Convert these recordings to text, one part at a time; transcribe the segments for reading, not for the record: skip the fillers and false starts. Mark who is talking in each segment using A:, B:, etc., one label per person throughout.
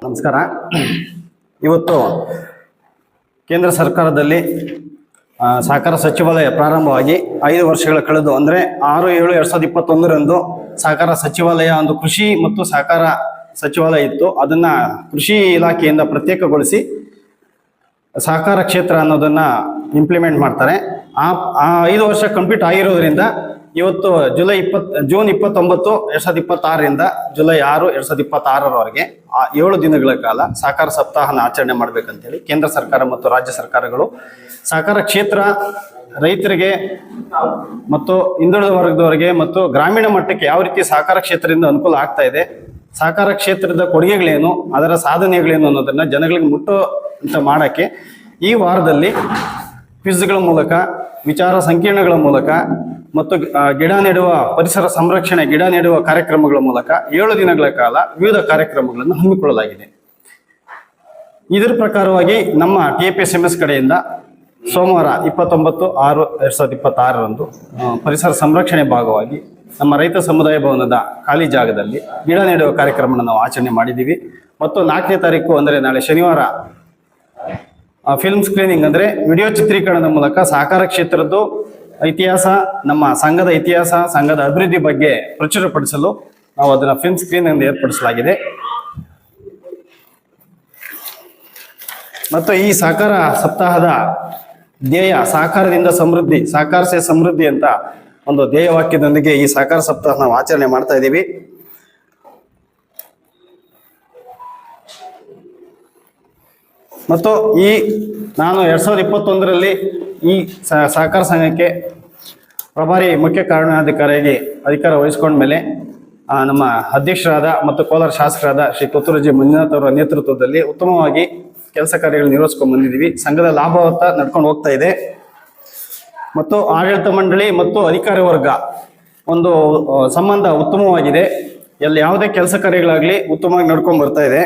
A: ನಮಸ್ಕಾರ. ಇವತ್ತು ಕೇಂದ್ರ ಸರ್ಕಾರದಲ್ಲಿ ಸಹಕಾರ ಸಚಿವಾಲಯ ಪ್ರಾರಂಭವಾಗಿ 5 ವರ್ಷಗಳ ಕಳೆದು ಅಂದರೆ 6/7/2021 ಸಹಕಾರ ಸಚಿವಾಲಯ ಒಂದು ಕೃಷಿ ಮತ್ತು ಸಹಕಾರ ಸಚಿವಾಲಯ ಇತ್ತು. ಅದನ್ನ ಕೃಷಿ ಇಲಾಖೆಯಿಂದ ಪ್ರತ್ಯೇಕಗೊಳಿಸಿ ಸಹಕಾರ ಕ್ಷೇತ್ರ ಅನ್ನೋದನ್ನ ಇಂಪ್ಲಿಮೆಂಟ್ ಮಾಡ್ತಾರೆ. ಆ 5 ವರ್ಷ ಕಂಪ್ಲೀಟ್ ಆಗಿರೋದ್ರಿಂದ ಇವತ್ತು ಜೂನ್ 29, 2026 ಜುಲೈ 6, 2026 7 ದಿನಗಳ ಕಾಲ ಸಹಕಾರ ಸಪ್ತಾಹನ ಆಚರಣೆ ಮಾಡ್ಬೇಕಂತೇಳಿ ಕೇಂದ್ರ ಸರ್ಕಾರ ಮತ್ತು ರಾಜ್ಯ ಸರ್ಕಾರಗಳು ಸಹಕಾರ ಕ್ಷೇತ್ರ ರೈತರಿಗೆ ಮತ್ತು ಹಿಂದುಳಿದ ವರ್ಗದವರಿಗೆ ಮತ್ತು ಗ್ರಾಮೀಣ ಮಟ್ಟಕ್ಕೆ ಯಾವ ರೀತಿ ಸಹಕಾರ ಕ್ಷೇತ್ರದಿಂದ ಅನುಕೂಲ ಆಗ್ತಾ ಇದೆ, ಸಹಕಾರ ಕ್ಷೇತ್ರದ ಕೊಡುಗೆಗಳೇನು, ಅದರ ಸಾಧನೆಗಳೇನು ಅನ್ನೋದನ್ನ ಜನಗಳಿಗೆ ಮುಟ್ಟುವಂತ ಮಾಡಕ್ಕೆ ಈ ವಾರದಲ್ಲಿ ಕ್ವಿಜ್ಗಳ ಮೂಲಕ, ವಿಚಾರ ಸಂಕಿರಣಗಳ ಮೂಲಕ ಮತ್ತು ಗಿಡ ನೆಡುವ ಪರಿಸರ ಸಂರಕ್ಷಣೆ, ಗಿಡ ನೆಡುವ ಕಾರ್ಯಕ್ರಮಗಳ ಮೂಲಕ 7 ದಿನಗಳ ಕಾಲ ವಿವಿಧ ಕಾರ್ಯಕ್ರಮಗಳನ್ನು ಹಮ್ಮಿಕೊಳ್ಳಲಾಗಿದೆ. ಇದರ ಪ್ರಕಾರವಾಗಿ ನಮ್ಮ TAPSMS ಕಡೆಯಿಂದ ಸೋಮವಾರ 29/6/2026 ಪರಿಸರ ಸಂರಕ್ಷಣೆ ಭಾಗವಾಗಿ ನಮ್ಮ ರೈತ ಸಮುದಾಯ ಭವನದ ಖಾಲಿ ಜಾಗದಲ್ಲಿ ಗಿಡ ನೆಡುವ ಕಾರ್ಯಕ್ರಮವನ್ನು ನಾವು ಆಚರಣೆ ಮಾಡಿದ್ದೀವಿ. ಮತ್ತು 4ನೇ ತಾರೀಕು ಅಂದರೆ ನಾಳೆ ಶನಿವಾರ ಫಿಲ್ಮ್ ಸ್ಕ್ರೀನಿಂಗ್ ಅಂದರೆ ವಿಡಿಯೋ ಚಿತ್ರೀಕರಣದ ಮೂಲಕ ಸಹಕಾರ ಕ್ಷೇತ್ರದ್ದು ಇತಿಹಾಸ, ನಮ್ಮ ಸಂಘದ ಇತಿಹಾಸ, ಸಂಘದ ಅಭಿವೃದ್ಧಿ ಬಗ್ಗೆ ಪ್ರಚುರಪಡಿಸಲು ನಾವು ಅದನ್ನ ಫಿಲ್ಮ್ ಸ್ಕ್ರೀನ್ ಎಂದು ಏರ್ಪಡಿಸಲಾಗಿದೆ. ಮತ್ತು ಈ ಸಹಕಾರ ಸಪ್ತಾಹದ ಧ್ಯೇಯ ಸಹಕಾರದಿಂದ ಸಮೃದ್ಧಿ, ಸಹಕಾರ ಸೇ ಸಮೃದ್ಧಿ ಅಂತ ಒಂದು ಧ್ಯೇಯ ವಾಕ್ಯದೊಂದಿಗೆ ಈ ಸಹಕಾರ ಸಪ್ತಾಹ ನಾವು ಆಚರಣೆ ಮಾಡ್ತಾ ಇದ್ದೀವಿ. ಮತ್ತು ನಾನು 2021 ಈ ಸಹಕಾರ ಸಂಘಕ್ಕೆ ಪ್ರಭಾರಿ ಮುಖ್ಯ ಕಾರ್ಯನಿರ್ವಹಣಾಧಿಕಾರಿಯಾಗಿ ಅಧಿಕಾರ ವಹಿಸಿಕೊಂಡ ಮೇಲೆ ನಮ್ಮ ಅಧ್ಯಕ್ಷರಾದ ಮತ್ತು ಕೋಲಾರ ಶಾಸಕರಾದ ಶ್ರೀ ಕೊತ್ತೂರು ಮಂಜುನಾಥ್ ಅವರ ನೇತೃತ್ವದಲ್ಲಿ ಉತ್ತಮವಾಗಿ ಕೆಲಸ ಕಾರ್ಯಗಳು ನಿರ್ವಹಿಸ್ಕೊಂಡು ಬಂದಿದ್ದೀವಿ. ಸಂಘದ ಲಾಭವತ್ತ ನಡ್ಕೊಂಡು ಹೋಗ್ತಾ ಇದೆ. ಮತ್ತು ಆಡಳಿತ ಮಂಡಳಿ ಮತ್ತು ಅಧಿಕಾರಿ ವರ್ಗ ಒಂದು ಸಂಬಂಧ ಉತ್ತಮವಾಗಿದೆ. ಯಾವುದೇ ಕೆಲಸ ಕಾರ್ಯಗಳಾಗಲಿ ಉತ್ತಮವಾಗಿ ನಡ್ಕೊಂಡು ಬರ್ತಾ ಇದೆ.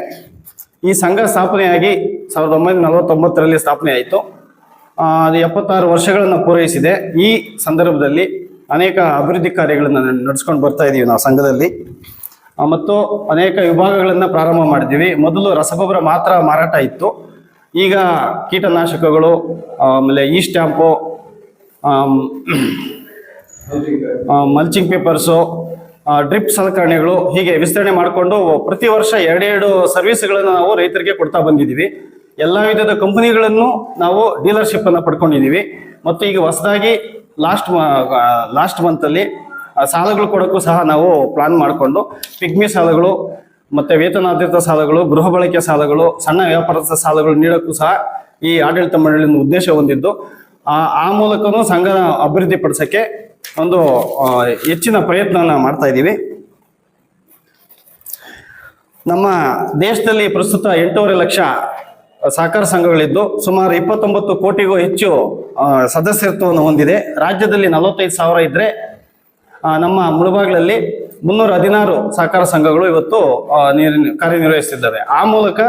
A: ಈ ಸಂಘ ಸ್ಥಾಪನೆಯಾಗಿ 1949 ಸ್ಥಾಪನೆ ಆಯಿತು. ಅದು 76 ವರ್ಷಗಳನ್ನು ಪೂರೈಸಿದೆ. ಈ ಸಂದರ್ಭದಲ್ಲಿ ಅನೇಕ ಅಭಿವೃದ್ಧಿ ಕಾರ್ಯಗಳನ್ನು ನಡೆಸ್ಕೊಂಡು ಬರ್ತಾ ಇದ್ದೀವಿ ನಾವು ಸಂಘದಲ್ಲಿ. ಮತ್ತು ಅನೇಕ ವಿಭಾಗಗಳನ್ನು ಪ್ರಾರಂಭ ಮಾಡಿದ್ದೀವಿ. ಮೊದಲು ರಸಗೊಬ್ಬರ ಮಾತ್ರ ಮಾರಾಟ ಇತ್ತು. ಈಗ ಕೀಟನಾಶಕಗಳು, ಆಮೇಲೆ ಈ ಸ್ಟ್ಯಾಂಪು, ಮಲ್ಚಿಂಗ್ ಪೇಪರ್ಸು, ಡ್ರಿಪ್ ಸಲಕರಣೆಗಳು, ಹೀಗೆ ವಿಸ್ತರಣೆ ಮಾಡಿಕೊಂಡು ಪ್ರತಿ ವರ್ಷ 2 ಸರ್ವಿಸ್ಗಳನ್ನು ನಾವು ರೈತರಿಗೆ ಕೊಡ್ತಾ ಬಂದಿದ್ದೀವಿ. ಎಲ್ಲ ವಿಧದ ಕಂಪನಿಗಳನ್ನು ನಾವು ಡೀಲರ್ಶಿಪ್ ಅನ್ನು ಪಡ್ಕೊಂಡಿದ್ದೀವಿ. ಮತ್ತು ಈಗ ಹೊಸದಾಗಿ ಲಾಸ್ಟ್ ಮಂತಲ್ಲಿ ಸಾಲಗಳು ಕೊಡೋಕ್ಕೂ ಸಹ ನಾವು ಪ್ಲಾನ್ ಮಾಡಿಕೊಂಡು ಪಿಗ್ಮಿ ಸಾಲಗಳು ಮತ್ತು ವೇತನಾಧಾರಿತ ಸಾಲಗಳು, ಗೃಹ ಬಳಕೆ ಸಾಲಗಳು, ಸಣ್ಣ ವ್ಯಾಪಾರದ ಸಾಲಗಳು ನೀಡೋಕ್ಕೂ ಸಹ ಈ ಆಡಳಿತ ಮಂಡಳಿಯಿಂದ ಉದ್ದೇಶ ಹೊಂದಿದ್ದು, ಆ ಮೂಲಕನೂ ಸಂಘ ಅಭಿವೃದ್ಧಿ ಪಡಿಸೋಕ್ಕೆ ಒಂದು ಹೆಚ್ಚಿನ ಪ್ರಯತ್ನವನ್ನು ಮಾಡ್ತಾ ಇದ್ದೀವಿ. ನಮ್ಮ ದೇಶದಲ್ಲಿ ಪ್ರಸ್ತುತ 8.5 ಲಕ್ಷ ಸಹಕಾರ ಸಂಘಗಳಿದ್ದು ಸುಮಾರು 29 ಕೋಟಿಗೂ ಹೆಚ್ಚು ಸದಸ್ಯತ್ವವನ್ನು ಹೊಂದಿದೆ. ರಾಜ್ಯದಲ್ಲಿ 45,000 ಇದ್ರೆ ನಮ್ಮ ಮುಳುಬಾಗಿಲಲ್ಲಿ 316 ಸಹಕಾರ ಸಂಘಗಳು ಇವತ್ತು ಕಾರ್ಯನಿರ್ವಹಿಸುತ್ತಿದ್ದಾವೆ. ಆ ಮೂಲಕ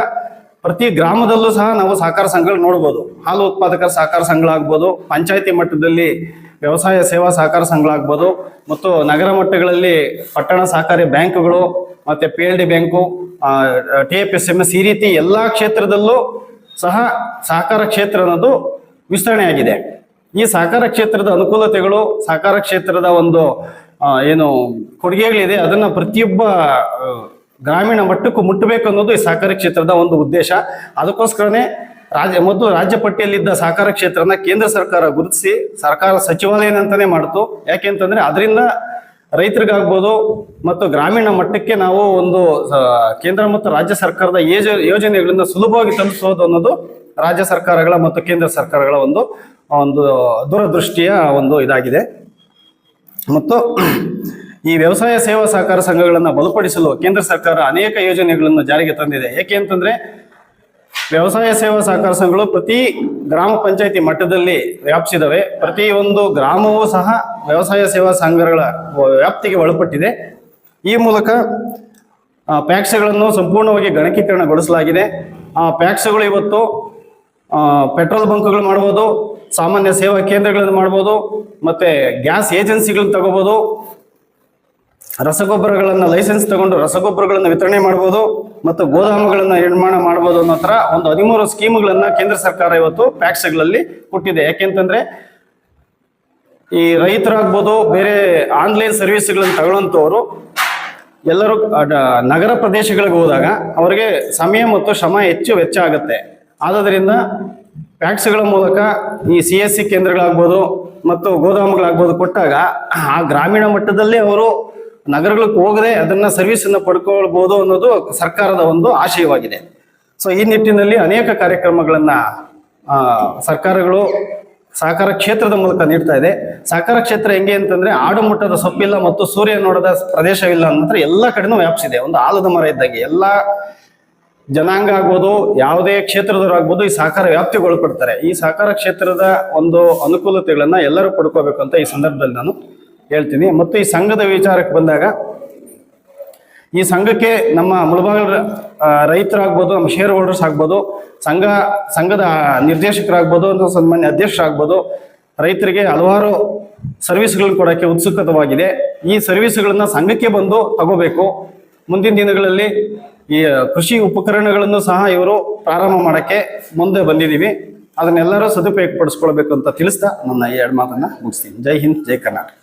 A: ಪ್ರತಿ ಗ್ರಾಮದಲ್ಲೂ ಸಹ ನಾವು ಸಹಕಾರ ಸಂಘಗಳು ನೋಡ್ಬೋದು. ಹಾಲು ಉತ್ಪಾದಕರ ಸಹಕಾರ ಸಂಘಗಳಾಗ್ಬೋದು, ಪಂಚಾಯತಿ ಮಟ್ಟದಲ್ಲಿ ವ್ಯವಸಾಯ ಸೇವಾ ಸಹಕಾರ ಸಂಘಗಳಾಗ್ಬೋದು, ಮತ್ತು ನಗರ ಮಟ್ಟಗಳಲ್ಲಿ ಪಟ್ಟಣ ಸಹಕಾರಿ ಬ್ಯಾಂಕ್ಗಳು, ಮತ್ತೆ PLD ಬ್ಯಾಂಕು, TAPSMS, ಈ ರೀತಿ ಎಲ್ಲ ಕ್ಷೇತ್ರದಲ್ಲೂ ಸಹ ಸಹಕಾರ ಕ್ಷೇತ್ರ ಅನ್ನೋದು ವಿಸ್ತರಣೆ ಆಗಿದೆ. ಈ ಸಹಕಾರ ಕ್ಷೇತ್ರದ ಅನುಕೂಲತೆಗಳು, ಸಹಕಾರ ಕ್ಷೇತ್ರದ ಒಂದು ಏನು ಕೊಡುಗೆಗಳಿದೆ, ಅದನ್ನ ಪ್ರತಿಯೊಬ್ಬ ಗ್ರಾಮೀಣ ಮಟ್ಟಕ್ಕೂ ಮುಟ್ಟಬೇಕು ಅನ್ನೋದು ಈ ಸಹಕಾರ ಕ್ಷೇತ್ರದ ಒಂದು ಉದ್ದೇಶ. ಅದಕ್ಕೋಸ್ಕರನೇ ಮೊದಲು ರಾಜ್ಯ ಪಟ್ಟಿಯಲ್ಲಿದ್ದ ಸಹಕಾರ ಕ್ಷೇತ್ರನ ಕೇಂದ್ರ ಸರ್ಕಾರ ಗುರುತಿಸಿ ಸರ್ಕಾರ ಸಚಿವಾಲಯ ಅಂತಾನೆ ಮಾಡ್ತು. ಯಾಕೆಂತಂದ್ರೆ ಅದರಿಂದ ರೈತರಿಗಾಗ್ಬೋದು ಮತ್ತು ಗ್ರಾಮೀಣ ಮಟ್ಟಕ್ಕೆ ನಾವು ಒಂದು ಕೇಂದ್ರ ಮತ್ತು ರಾಜ್ಯ ಸರ್ಕಾರದ ಯೋಜನೆಗಳನ್ನ ಸುಲಭವಾಗಿ ತಲುಪಿಸೋದು ಅನ್ನೋದು ರಾಜ್ಯ ಸರ್ಕಾರಗಳ ಮತ್ತು ಕೇಂದ್ರ ಸರ್ಕಾರಗಳ ಒಂದು ದೂರದೃಷ್ಟಿಯ ಒಂದು ಇದಾಗಿದೆ. ಮತ್ತು ಈ ವ್ಯವಸಾಯ ಸೇವಾ ಸಹಕಾರ ಸಂಘಗಳನ್ನು ಬಲಪಡಿಸಲು ಕೇಂದ್ರ ಸರ್ಕಾರ ಅನೇಕ ಯೋಜನೆಗಳನ್ನು ಜಾರಿಗೆ ತಂದಿದೆ. ಏಕೆ ಅಂತಂದ್ರೆ ವ್ಯವಸಾಯ ಸೇವಾ ಸಹಕಾರ ಸಂಘಗಳು ಪ್ರತಿ ಗ್ರಾಮ ಪಂಚಾಯತಿ ಮಟ್ಟದಲ್ಲಿ ವ್ಯಾಪಿಸಿದವೆ. ಪ್ರತಿಯೊಂದು ಗ್ರಾಮವೂ ಸಹ ವ್ಯವಸಾಯ ಸೇವಾ ಸಂಘಗಳ ವ್ಯಾಪ್ತಿಗೆ ಒಳಪಟ್ಟಿದೆ. ಈ ಮೂಲಕ ಪ್ಯಾಕ್ಸ್ಗಳನ್ನು ಸಂಪೂರ್ಣವಾಗಿ ಗಣಕೀಕರಣಗೊಳಿಸಲಾಗಿದೆ. ಆ ಪ್ಯಾಕ್ಸ್ಗಳು ಇವತ್ತು ಪೆಟ್ರೋಲ್ ಬಂಕ್ಗಳು ಮಾಡ್ಬೋದು, ಸಾಮಾನ್ಯ ಸೇವಾ ಕೇಂದ್ರಗಳನ್ನು ಮಾಡ್ಬೋದು, ಮತ್ತೆ ಗ್ಯಾಸ್ ಏಜೆನ್ಸಿಗಳನ್ನ ತಗೋಬೋದು, ರಸಗೊಬ್ಬರಗಳನ್ನ ಲೈಸೆನ್ಸ್ ತಗೊಂಡು ರಸಗೊಬ್ಬರಗಳನ್ನ ವಿತರಣೆ ಮಾಡ್ಬೋದು ಮತ್ತು ಗೋದಾಮುಗಳನ್ನ ನಿರ್ಮಾಣ ಮಾಡ್ಬೋದು ಅನ್ನೋ ತರ ಒಂದು 13 ಸ್ಕೀಮ್ಗಳನ್ನ ಕೇಂದ್ರ ಸರ್ಕಾರ ಇವತ್ತು ಪ್ಯಾಕ್ಸ್ಗಳಲ್ಲಿ ಕೊಟ್ಟಿದೆ. ಯಾಕೆಂತಂದ್ರೆ ಈ ರೈತರಾಗ್ಬೋದು, ಬೇರೆ ಆನ್ಲೈನ್ ಸರ್ವಿಸ್ಗಳನ್ನು ತಗೊಳ್ಳೋಂಥವ್ರು ಎಲ್ಲರೂ ನಗರ ಪ್ರದೇಶಗಳಿಗೆ ಹೋದಾಗ ಅವರಿಗೆ ಸಮಯ ಮತ್ತು ಶ್ರಮ ಹೆಚ್ಚು ವೆಚ್ಚ ಆಗುತ್ತೆ. ಆದ್ರಿಂದ ಪ್ಯಾಕ್ಸ್ಗಳ ಮೂಲಕ ಈ CSC ಕೇಂದ್ರಗಳಾಗ್ಬೋದು ಮತ್ತು ಗೋದಾಮುಗಳಾಗ್ಬೋದು ಕೊಟ್ಟಾಗ ಆ ಗ್ರಾಮೀಣ ಮಟ್ಟದಲ್ಲಿ ಅವರು ನಗರಗಳಿಗೆ ಹೋಗದೆ ಅದನ್ನ ಸರ್ವಿಸ್ ಅನ್ನ ಪಡ್ಕೊಳ್ಬಹುದು ಅನ್ನೋದು ಸರ್ಕಾರದ ಒಂದು ಆಶಯವಾಗಿದೆ. ಸೊ ಈ ನಿಟ್ಟಿನಲ್ಲಿ ಅನೇಕ ಕಾರ್ಯಕ್ರಮಗಳನ್ನ ಸರ್ಕಾರಗಳು ಸಹಕಾರ ಕ್ಷೇತ್ರದ ಮೂಲಕ ನೀಡ್ತಾ ಇದೆ. ಸಹಕಾರ ಕ್ಷೇತ್ರ ಹೆಂಗೆ ಅಂತಂದ್ರೆ ಆಡು ಮುಟ್ಟದ ಸೊಪ್ಪಿಲ್ಲ ಮತ್ತು ಸೂರ್ಯ ನೋಡದ ಪ್ರದೇಶವಿಲ್ಲ ಅನ್ನೋ ಎಲ್ಲ ಕಡೆನೂ ವ್ಯಾಪಿಸಿದೆ. ಒಂದು ಆಲದ ಮರ ಇದ್ದಂಗೆ ಎಲ್ಲ ಜನಾಂಗ ಆಗ್ಬೋದು, ಯಾವುದೇ ಕ್ಷೇತ್ರದವ್ರು ಆಗ್ಬೋದು ಈ ಸಹಕಾರ ವ್ಯಾಪ್ತಿಗೆ ಒಳಪಡ್ತಾರೆ. ಈ ಸಹಕಾರ ಕ್ಷೇತ್ರದ ಒಂದು ಅನುಕೂಲತೆಗಳನ್ನ ಎಲ್ಲರೂ ಪಡ್ಕೋಬೇಕು ಅಂತ ಈ ಸಂದರ್ಭದಲ್ಲಿ ನಾನು ಹೇಳ್ತೀನಿ. ಮತ್ತು ಈ ಸಂಘದ ವಿಚಾರಕ್ಕೆ ಬಂದಾಗ ಈ ಸಂಘಕ್ಕೆ ನಮ್ಮ ಮುಳಬಾಗಿಲು ರೈತರಾಗ್ಬೋದು, ನಮ್ಮ ಶೇರ್ ಹೋಲ್ಡರ್ಸ್ ಆಗ್ಬೋದು, ಸಂಘದ ನಿರ್ದೇಶಕರಾಗ್ಬೋದು, ಸನ್ಮಾನ್ಯ ಅಧ್ಯಕ್ಷರಾಗ್ಬೋದು, ರೈತರಿಗೆ ಹಲವಾರು ಸರ್ವಿಸ್ಗಳನ್ನ ಕೊಡೋಕ್ಕೆ ಉತ್ಸುಕತವಾಗಿದೆ. ಈ ಸರ್ವಿಸ್ಗಳನ್ನ ಸಂಘಕ್ಕೆ ಬಂದು ತಗೋಬೇಕು. ಮುಂದಿನ ದಿನಗಳಲ್ಲಿ ಈ ಕೃಷಿ ಉಪಕರಣಗಳನ್ನು ಸಹ ಇವರು ಪ್ರಾರಂಭ ಮಾಡೋಕ್ಕೆ ಮುಂದೆ ಬಂದಿದ್ದೀವಿ. ಅದನ್ನೆಲ್ಲರೂ ಸದುಪಯೋಗ ಪಡಿಸ್ಕೊಳ್ಬೇಕು ಅಂತ ತಿಳಿಸ್ತಾ ನನ್ನ ಈ 2 ಮಾತನ್ನ ಮುಗಿಸ್ತೀನಿ. ಜೈ ಹಿಂದ್, ಜೈ ಕರ್ನಾಟಕ.